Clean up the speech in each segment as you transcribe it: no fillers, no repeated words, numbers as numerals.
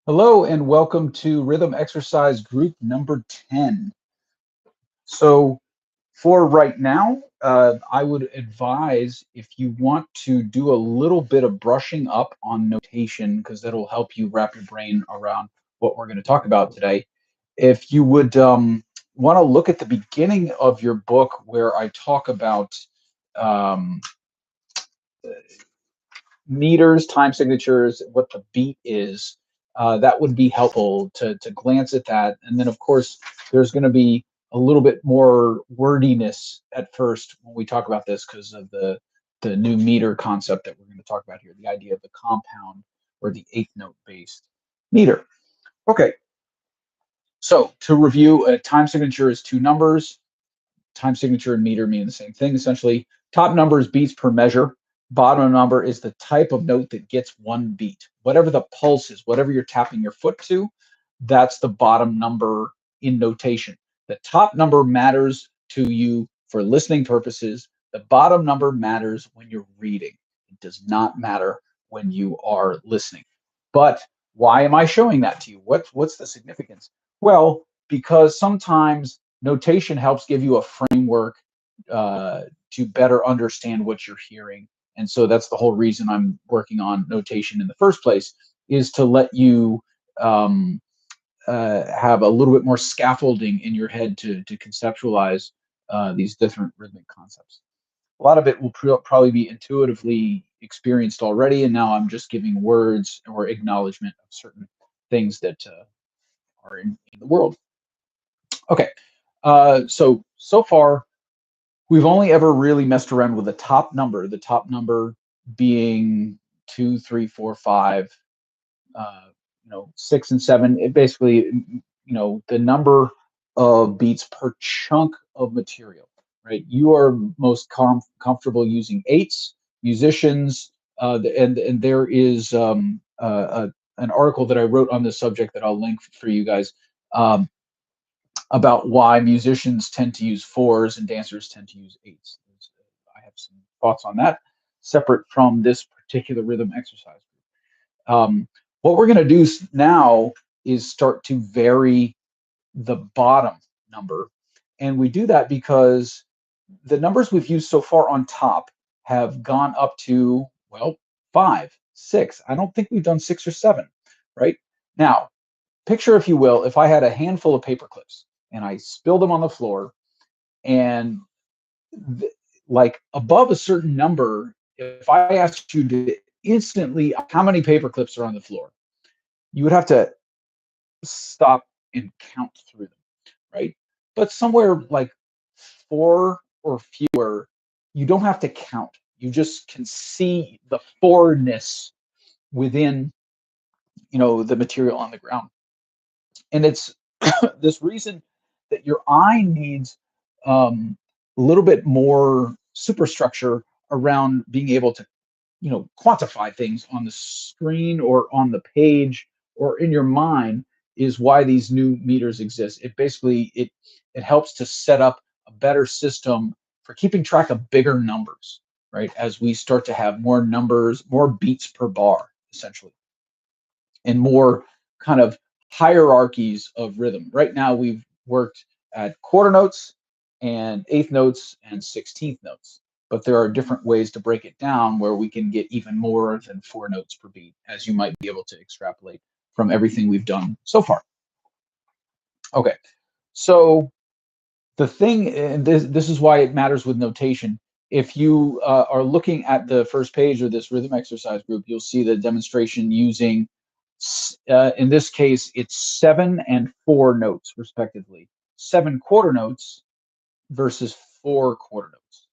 Hello and welcome to rhythm exercise group number 10. So for right now, I would advise if you want to do a little bit of brushing up on notation, because that'll help you wrap your brain around what we're going to talk about today. If you would want to look at the beginning of your book where I talk about um, meters, time signatures, what the beat is, that would be helpful to glance at that. And then, of course, there's going to be a little bit more wordiness at first when we talk about this because of the new meter concept that we're going to talk about here, the idea of the compound or the eighth note based meter. Okay, so to review, a time signature is two numbers. Time signature and meter mean the same thing essentially. Top number is beats per measure. Bottom number is the type of note that gets one beat. Whatever the pulse is, whatever you're tapping your foot to, that's the bottom number in notation. The top number matters to you for listening purposes. The bottom number matters when you're reading. It does not matter when you are listening. But why am I showing that to you? What's the significance? Well, because sometimes notation helps give you a framework to better understand what you're hearing. And so that's the whole reason I'm working on notation in the first place, is to let you have a little bit more scaffolding in your head to conceptualize these different rhythmic concepts. A lot of it will probably be intuitively experienced already, and now I'm just giving words or acknowledgement of certain things that are in the world. Okay, so far we've only ever really messed around with the top number being 2, 3, 4, 5, 6 and 7. It basically, the number of beats per chunk of material, right? You are most comfortable using eights. Musicians, and there is an article that I wrote on this subject that I'll link for you guys. About why musicians tend to use fours and dancers tend to use eights. I have some thoughts on that, separate from this particular rhythm exercise. What we're going to do now is start to vary the bottom number. And we do that because the numbers we've used so far on top have gone up to, well, 5, 6. I don't think we've done 6 or 7, right? Now, picture, if you will, if I had a handful of paper clips and I spilled them on the floor, and like above a certain number, if I asked you to instantly how many paper clips are on the floor, you would have to stop and count through them, right? But somewhere like 4 or fewer, you don't have to count. You just can see the fourness within, the material on the ground. And it's this reason that your eye needs a little bit more superstructure around being able to, quantify things on the screen or on the page or in your mind, is why these new meters exist. It basically it helps to set up a better system for keeping track of bigger numbers, right? As we start to have more numbers, more beats per bar, essentially, and more kind of hierarchies of rhythm. Right now, we've worked at quarter notes and eighth notes and 16th notes, but there are different ways to break it down where we can get even more than 4 notes per beat, as you might be able to extrapolate from everything we've done so far. Okay, so the thing, and this is why it matters with notation. If you are looking at the first page of this rhythm exercise group, you'll see the demonstration using, in this case, it's 7 and 4 notes, respectively. 7 quarter notes versus 4 quarter notes,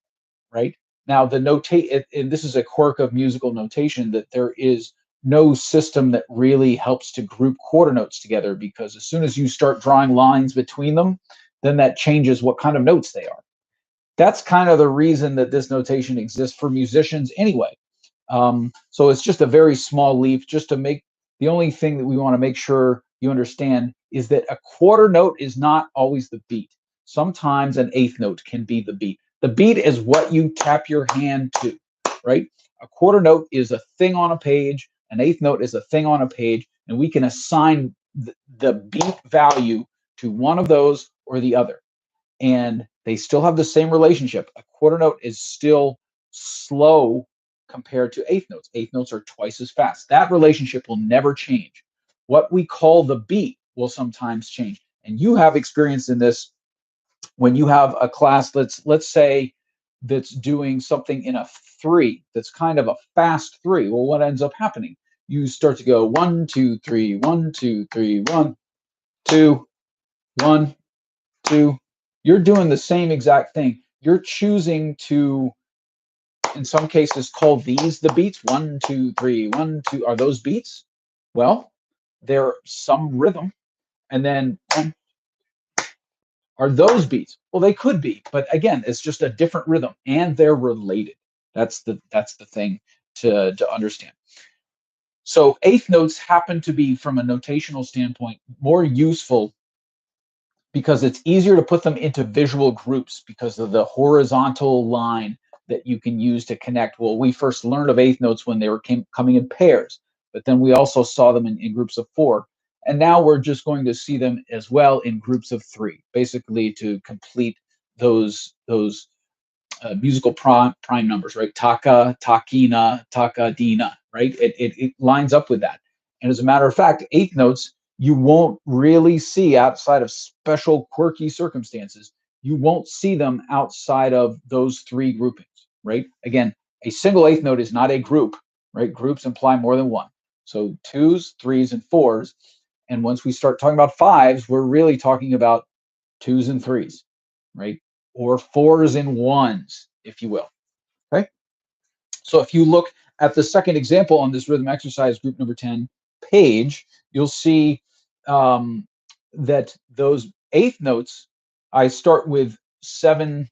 right? Now, and this is a quirk of musical notation, that there is no system that really helps to group quarter notes together, because as soon as you start drawing lines between them, then that changes what kind of notes they are. That's kind of the reason that this notation exists for musicians anyway. So it's just a very small leap, just to make, the only thing that we want to make sure you understand is that a quarter note is not always the beat. Sometimes an eighth note can be the beat. The beat is what you tap your hand to, right? A quarter note is a thing on a page. An eighth note is a thing on a page, and we can assign the beat value to one of those or the other. And they still have the same relationship. A quarter note is still slow compared to eighth notes. Eighth notes are twice as fast. That relationship will never change. What we call the beat will sometimes change. And you have experience in this when you have a class, let's say, that's doing something in a 3, that's kind of a fast 3. Well, what ends up happening? You start to go 1, 2, 3, 1, 2, 3, 1, 2, 1, 2. You're doing the same exact thing. You're choosing to, in some cases, call these the beats. 1, 2, 3, 1, 2. Are those beats? Well, they're some rhythm. And then 1, are those beats? Well, they could be, but again, it's just a different rhythm, and they're related. That's the thing to understand. So eighth notes happen to be, from a notational standpoint, more useful because it's easier to put them into visual groups because of the horizontal line that you can use to connect. Well, we first learned of eighth notes when they were coming in pairs, but then we also saw them in groups of 4. And now we're just going to see them as well in groups of 3, basically to complete those musical prime numbers, right? Taka, takina, takadina, right? It lines up with that. And as a matter of fact, eighth notes you won't really see outside of special quirky circumstances. You won't see them outside of those 3 groupings, right? Again, a single eighth note is not a group, right? Groups imply more than one. So 2s, 3s, and 4s. And once we start talking about 5s, we're really talking about 2s and 3s, right? Or 4s and 1s, if you will. Okay. So if you look at the second example on this rhythm exercise group number 10 page, you'll see that those eighth notes, I start with 7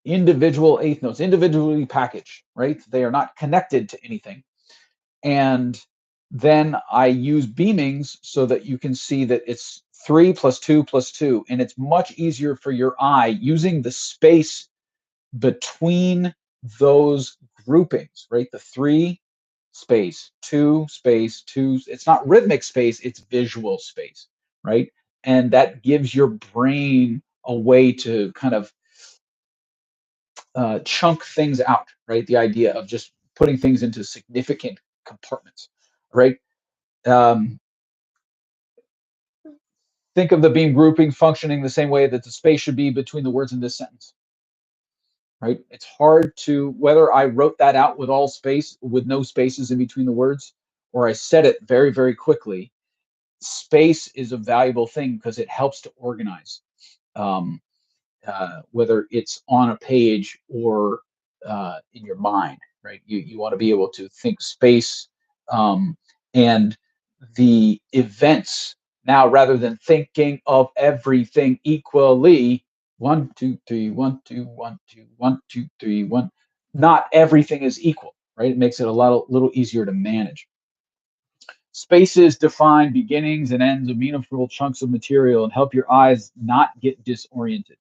individual eighth notes, individually packaged, right? They are not connected to anything. And then I use beamings so that you can see that it's 3 plus 2 plus 2. And it's much easier for your eye using the space between those groupings, right? The 3 space, 2 space, 2. It's not rhythmic space, it's visual space, right? And that gives your brain a way to kind of chunk things out, right? The idea of just putting things into significant compartments, right? Um, think of the beam grouping functioning the same way that the space should be between the words in this sentence, right? It's hard to, whether I wrote that out with all space, with no spaces in between the words, or I said it very, very quickly, space is a valuable thing because it helps to organize, whether it's on a page or in your mind, right? You want to be able to think space, and the events. Now, rather than thinking of everything equally, 1, 2, 3, 1, 2, 1, 2, 1, 2, 3, 1, not everything is equal, right? It makes it a little easier to manage. Spaces define beginnings and ends of meaningful chunks of material and help your eyes not get disoriented.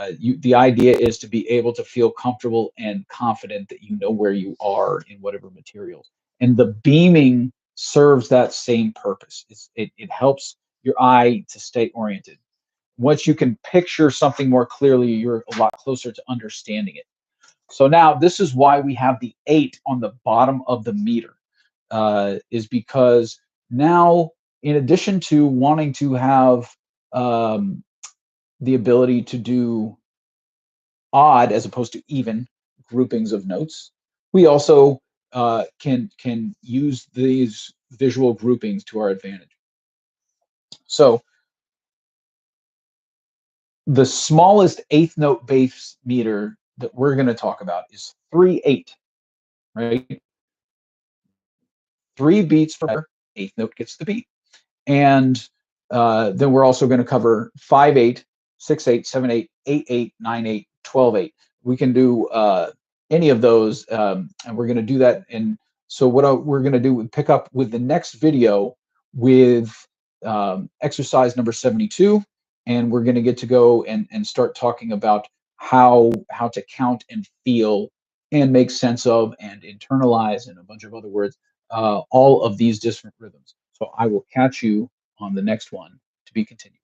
The idea is to be able to feel comfortable and confident that you know where you are in whatever materials. And the beaming serves that same purpose. It helps your eye to stay oriented. Once you can picture something more clearly, you're a lot closer to understanding it. So now this is why we have the 8 on the bottom of the meter, is because now, in addition to wanting to have the ability to do odd as opposed to even groupings of notes, we also can use these visual groupings to our advantage. So the smallest eighth note base meter that we're going to talk about is 3/8, right? 3 beats per eighth note gets the beat. And then we're also going to cover 5/8, 6/8, 7/8, 8/8, 9/8, 12/8. We can do any of those, and we're going to do that. And so what we're going to do, pick up with the next video with exercise number 72, and we're going to get to go and start talking about how to count and feel and make sense of and internalize, and a bunch of other words, all of these different rhythms. So I will catch you on the next one to be continued.